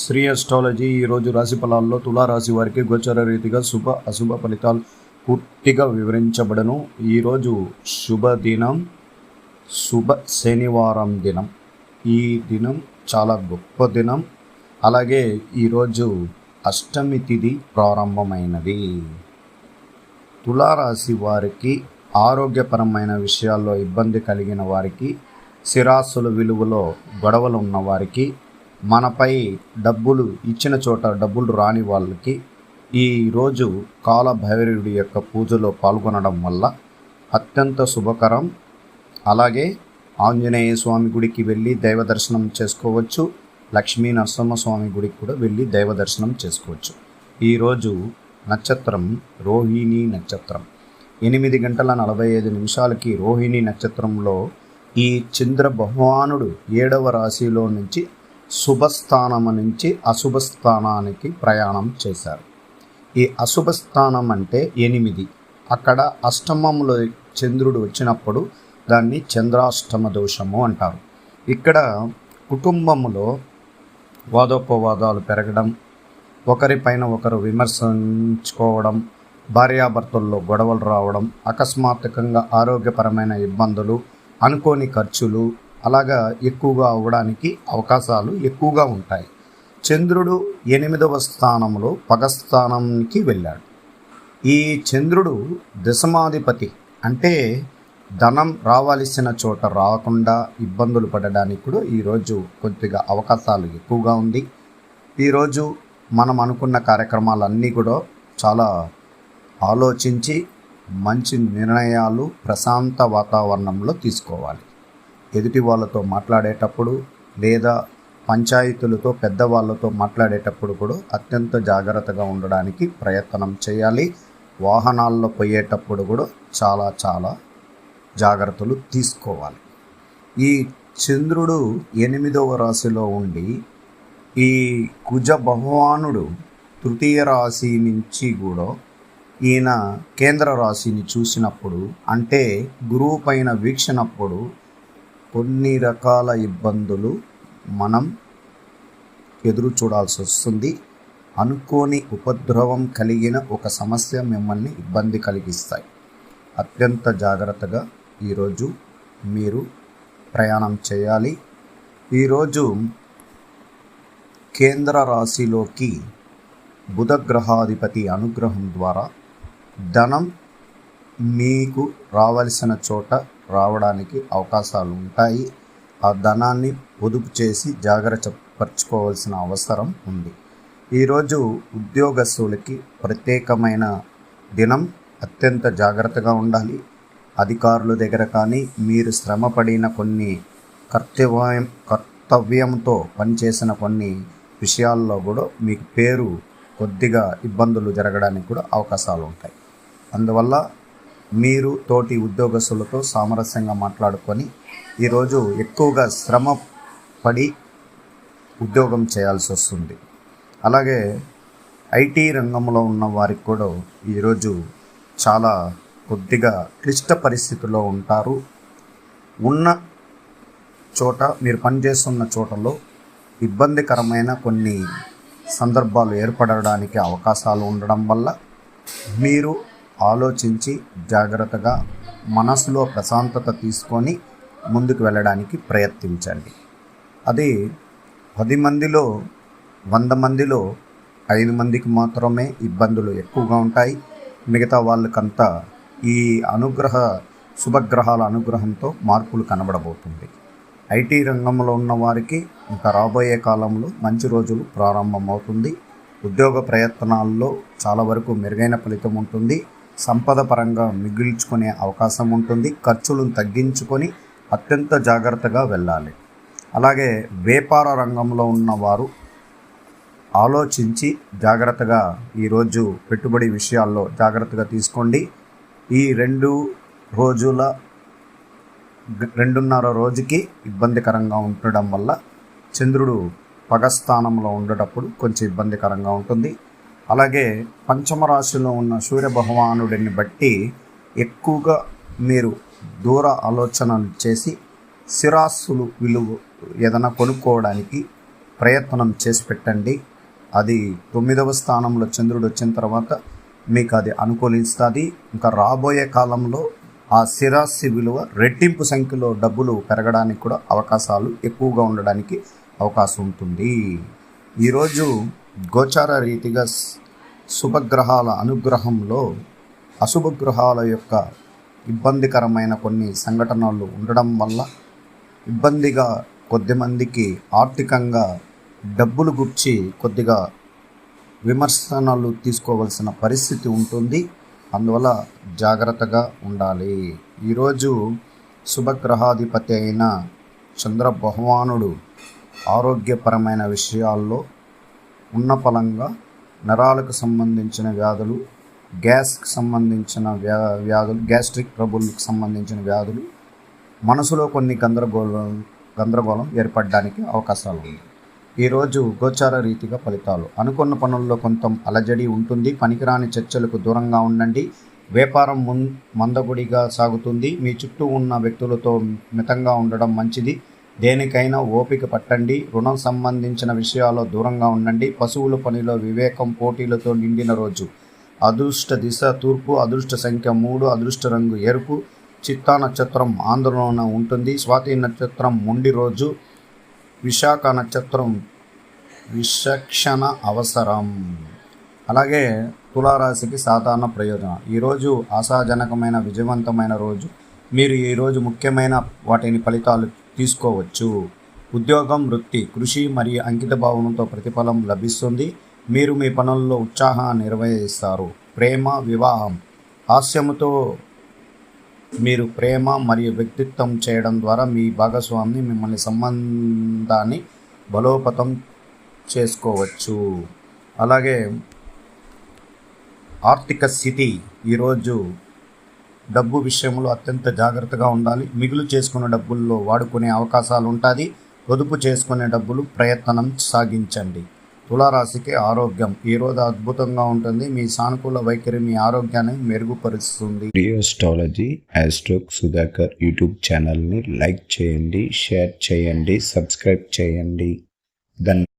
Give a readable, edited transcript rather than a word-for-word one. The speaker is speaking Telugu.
శ్రీ అస్ట్రాలజీ ఈరోజు రాశి ఫలాల్లో తులారాశి వారికి గోచర రీతిగా శుభ అశుభ ఫలితాలు పూర్తిగా వివరించబడను. ఈరోజు శుభదినం, శుభ శనివారం దినం. ఈ దినం చాలా గొప్ప దినం. అలాగే ఈరోజు అష్టమి తిథి ప్రారంభమైనది. తులారాశి వారికి ఆరోగ్యపరమైన విషయాల్లో ఇబ్బంది కలిగిన వారికి, స్థిరాస్తుల విలువలో గొడవలు ఉన్న వారికి, మనపై డబ్బులు ఇచ్చిన చోట డబ్బులు రాని వాళ్ళకి ఈరోజు కాలభైరవుడి యొక్క పూజలో పాల్గొనడం వల్ల అత్యంత శుభకరం. అలాగే ఆంజనేయ స్వామి గుడికి వెళ్ళి దైవ దర్శనం చేసుకోవచ్చు. లక్ష్మీ నరసింహస్వామి గుడికి కూడా వెళ్ళి దైవ దర్శనం చేసుకోవచ్చు. ఈరోజు నక్షత్రం రోహిణి నక్షత్రం. 8:45 రోహిణి నక్షత్రంలో ఈ చంద్ర భగవానుడు 7వ రాశిలో నుంచి శుభస్థానం నుంచి అశుభ స్థానానికి ప్రయాణం చేశారు. ఈ అశుభ స్థానం అంటే 8. అక్కడ అష్టమంలో చంద్రుడు వచ్చినప్పుడు దాన్ని చంద్రాష్టమ దోషము అంటారు. ఇక్కడ కుటుంబంలో వాదోపవాదాలు పెరగడం, ఒకరిపైన ఒకరు విమర్శించుకోవడం, భార్యాభర్తల్లో గొడవలు రావడం, అకస్మాత్తుకంగా ఆరోగ్యపరమైన ఇబ్బందులు, అనుకోని ఖర్చులు అలాగా ఎక్కువగా అవ్వడానికి అవకాశాలు ఎక్కువగా ఉంటాయి. చంద్రుడు 8వ స్థానంలో పగస్థానానికి వెళ్ళాడు. ఈ చంద్రుడు దశమాధిపతి అంటే ధనం రావాల్సిన చోట రాకుండా ఇబ్బందులు పడడానికి కూడా ఈరోజు కొద్దిగా అవకాశాలు ఎక్కువగా ఉంది. ఈరోజు మనం అనుకున్న కార్యక్రమాలన్నీ కూడా చాలా ఆలోచించి మంచి నిర్ణయాలు ప్రశాంత వాతావరణంలో తీసుకోవాలి. ఎదుటి వాళ్ళతో మాట్లాడేటప్పుడు లేదా పంచాయతీలతో పెద్దవాళ్ళతో మాట్లాడేటప్పుడు కూడా అత్యంత జాగ్రత్తగా ఉండడానికి ప్రయత్నం చేయాలి. వాహనాల్లో పోయేటప్పుడు కూడా చాలా జాగ్రత్తలు తీసుకోవాలి. ఈ చంద్రుడు 8వ రాశిలో ఉండి ఈ కుజ భగవానుడు తృతీయ రాశి నుంచి కూడా ఈయన కేంద్ర రాశిని చూసినప్పుడు అంటే గురువు పైన వీక్షణప్పుడు కొన్ని రకాల ఇబ్బందులు మనం ఎదురు చూడాల్సి వస్తుంది. అనుకోని ఉపద్రవం కలిగిన ఒక సమస్య మిమ్మల్ని ఇబ్బంది కలిగిస్తాయి. అత్యంత జాగ్రత్తగా ఈరోజు మీరు ప్రయాణం చేయాలి. ఈరోజు కేంద్ర రాశిలోకి బుధగ్రహాధిపతి అనుగ్రహం ద్వారా ధనం మీకు రావాల్సిన చోట రావడానికి అవకాశాలు ఉంటాయి. ఆ ధనాన్ని పొదుపు చేసి జాగ్రత్త పరచుకోవాల్సిన అవసరం ఉంది. ఈరోజు ఉద్యోగస్తులకి ప్రత్యేకమైన దినం. అత్యంత జాగ్రత్తగా ఉండాలి. అధికారుల దగ్గర కానీ మీరు శ్రమపడిన కొన్ని కర్తవ్యంతో పనిచేసిన కొన్ని విషయాల్లో కూడా మీకు పేరు కొద్దిగా ఇబ్బందులు జరగడానికి కూడా అవకాశాలు ఉంటాయి. అందువల్ల మీరు తోటి ఉద్యోగస్తులతో సామరస్యంగా మాట్లాడుకొని ఈరోజు ఎక్కువగా శ్రమ పడి ఉద్యోగం చేయాల్సి వస్తుంది. అలాగే ఐటీ రంగంలో ఉన్న వారికి కూడా ఈరోజు చాలా కొద్దిగా క్లిష్ట పరిస్థితుల్లో ఉంటారు. ఉన్న చోట మీరు పనిచేస్తున్న చోటలో ఇబ్బందికరమైన కొన్ని సందర్భాలు ఏర్పడడానికి అవకాశాలు ఉండడం వల్ల మీరు ఆలోచించి జాగ్రత్తగా మనసులో ప్రశాంతత తీసుకొని ముందుకు వెళ్ళడానికి ప్రయత్నించండి. అది 10 మందిలో 100 మందిలో 5 మందికి మాత్రమే ఇబ్బందులు ఎక్కువగా ఉంటాయి. మిగతా వాళ్ళకంతా ఈ శుభగ్రహాల అనుగ్రహంతో మార్పులు కనబడబోతుంది. ఐటీ రంగంలో ఉన్న వారికి ఇంకా రాబోయే కాలంలో మంచి రోజులు ప్రారంభమవుతుంది. ఉద్యోగ ప్రయత్నాల్లో చాలా వరకు మెరుగైన ఫలితం ఉంటుంది. సంపద పరంగా మిగిల్చుకునే అవకాశం ఉంటుంది. ఖర్చులను తగ్గించుకొని అత్యంత జాగ్రత్తగా వెళ్ళాలి. అలాగే వ్యాపార రంగంలో ఉన్నవారు ఆలోచించి జాగ్రత్తగా ఈరోజు పెట్టుబడి విషయాల్లో జాగ్రత్తగా తీసుకోండి. ఈ 2.5 రోజుకి ఇబ్బందికరంగా ఉండడం వల్ల చంద్రుడు పగస్థానంలో ఉండేటప్పుడు కొంచెం ఇబ్బందికరంగా ఉంటుంది. అలాగే పంచమ రాశిలో ఉన్న సూర్య భగవానుడిని బట్టి ఎక్కువగా మీరు దూర ఆలోచనలు చేసి స్థిరాస్తులు విలువ ఏదైనా కొనుక్కోవడానికి ప్రయత్నం చేసి పెట్టండి. అది 9వ స్థానంలో చంద్రుడు వచ్చిన తర్వాత మీకు అది అనుకూలిస్తుంది. ఇంకా రాబోయే కాలంలో ఆ స్థిరాస్తి విలువ రెట్టింపు సంఖ్యలో డబ్బులు పెరగడానికి కూడా అవకాశాలు ఎక్కువగా ఉండడానికి అవకాశం ఉంటుంది. ఈరోజు గోచార రీతిగా శుభగ్రహాల అనుగ్రహంలో అశుభగ్రహాల యొక్క ఇబ్బందికరమైన కొన్ని సంఘటనలు ఉండడం వల్ల ఇబ్బందిగా కొద్దిమందికి ఆర్థికంగా డబ్బులు గుర్చి కొద్దిగా విమర్శనలు తీసుకోవాల్సిన పరిస్థితి ఉంటుంది. అందువల్ల జాగ్రత్తగా ఉండాలి. ఈరోజు శుభగ్రహాధిపతి అయిన చంద్ర భగవానుడు ఆరోగ్యపరమైన విషయాల్లో ఉన్నపలంగా నరాలకు సంబంధించిన వ్యాధులు, గ్యాస్కి సంబంధించిన వ్యాధులు, గ్యాస్ట్రిక్ ట్రబుల్కి సంబంధించిన వ్యాధులు, మనసులో కొన్ని గందరగోళం ఏర్పడడానికి అవకాశాలు ఉన్నాయి. ఈరోజు గోచార రీతిగా ఫలితాలు. అనుకున్న పనుల్లో కొంత అలజడి ఉంటుంది. పనికిరాని చర్చలకు దూరంగా ఉండండి. వ్యాపారం మందగుడిగా సాగుతుంది. మీ చుట్టూ ఉన్న వ్యక్తులతో మితంగా ఉండడం మంచిది. దేనికైనా ఓపిక పట్టండి. రుణం సంబంధించిన విషయాల్లో దూరంగా ఉండండి. పశువుల పనిలో వివేకం, పోటీలతో నిండిన రోజు. అదృష్ట దిశ తూర్పు, అదృష్ట సంఖ్య 3, అదృష్ట రంగు ఎరుపు. చిత్తా నక్షత్రం ఆందోళన ఉంటుంది. స్వాతి నక్షత్రం మొండి రోజు. విశాఖ నక్షత్రం విచక్షణ అవసరం. అలాగే తులారాశికి సాధారణ ప్రయోజనం. ఈరోజు ఆశాజనకమైన విజయవంతమైన రోజు. మీరు ఈరోజు ముఖ్యమైన వాటిని ఫలితాలు తీసుకోవచ్చు. ఉద్యోగం, వృత్తి, కృషి మరియు అంకిత భావంతో ప్రతిఫలం లభిస్తుంది. మీరు మీ పనుల్లో ఉత్సాహాన్ని నిర్వహిస్తారు. ప్రేమ, వివాహం. హాస్యముతో మీరు ప్రేమ మరియు వ్యక్తిత్వం చేయడం ద్వారా మీ భాగస్వామిని మిమ్మల్ని సంబంధాన్ని బలోపేతం చేసుకోవచ్చు. అలాగే ఆర్థిక స్థితి. ఈరోజు డబ్బు విషయంలో అత్యంత జాగ్రత్తగా ఉండాలి. మిగులు చేసుకున్న డబ్బుల్లో వాడుకునే అవకాశాలు ఉంటుంది. పొదుపు చేసుకునే డబ్బులు ప్రయత్నం సాగించండి. తులారాశికి ఆరోగ్యం. ఈరోజు అద్భుతంగా ఉంటుంది. మీ సానుకూల వైఖరి మీ ఆరోగ్యాన్ని మెరుగుపరుస్తుంది. రియోస్ట్రాలజీ ఆస్ట్రోక్ సుధాకర్ యూట్యూబ్ ఛానల్ని లైక్ చేయండి, షేర్ చేయండి, సబ్స్క్రైబ్ చేయండి.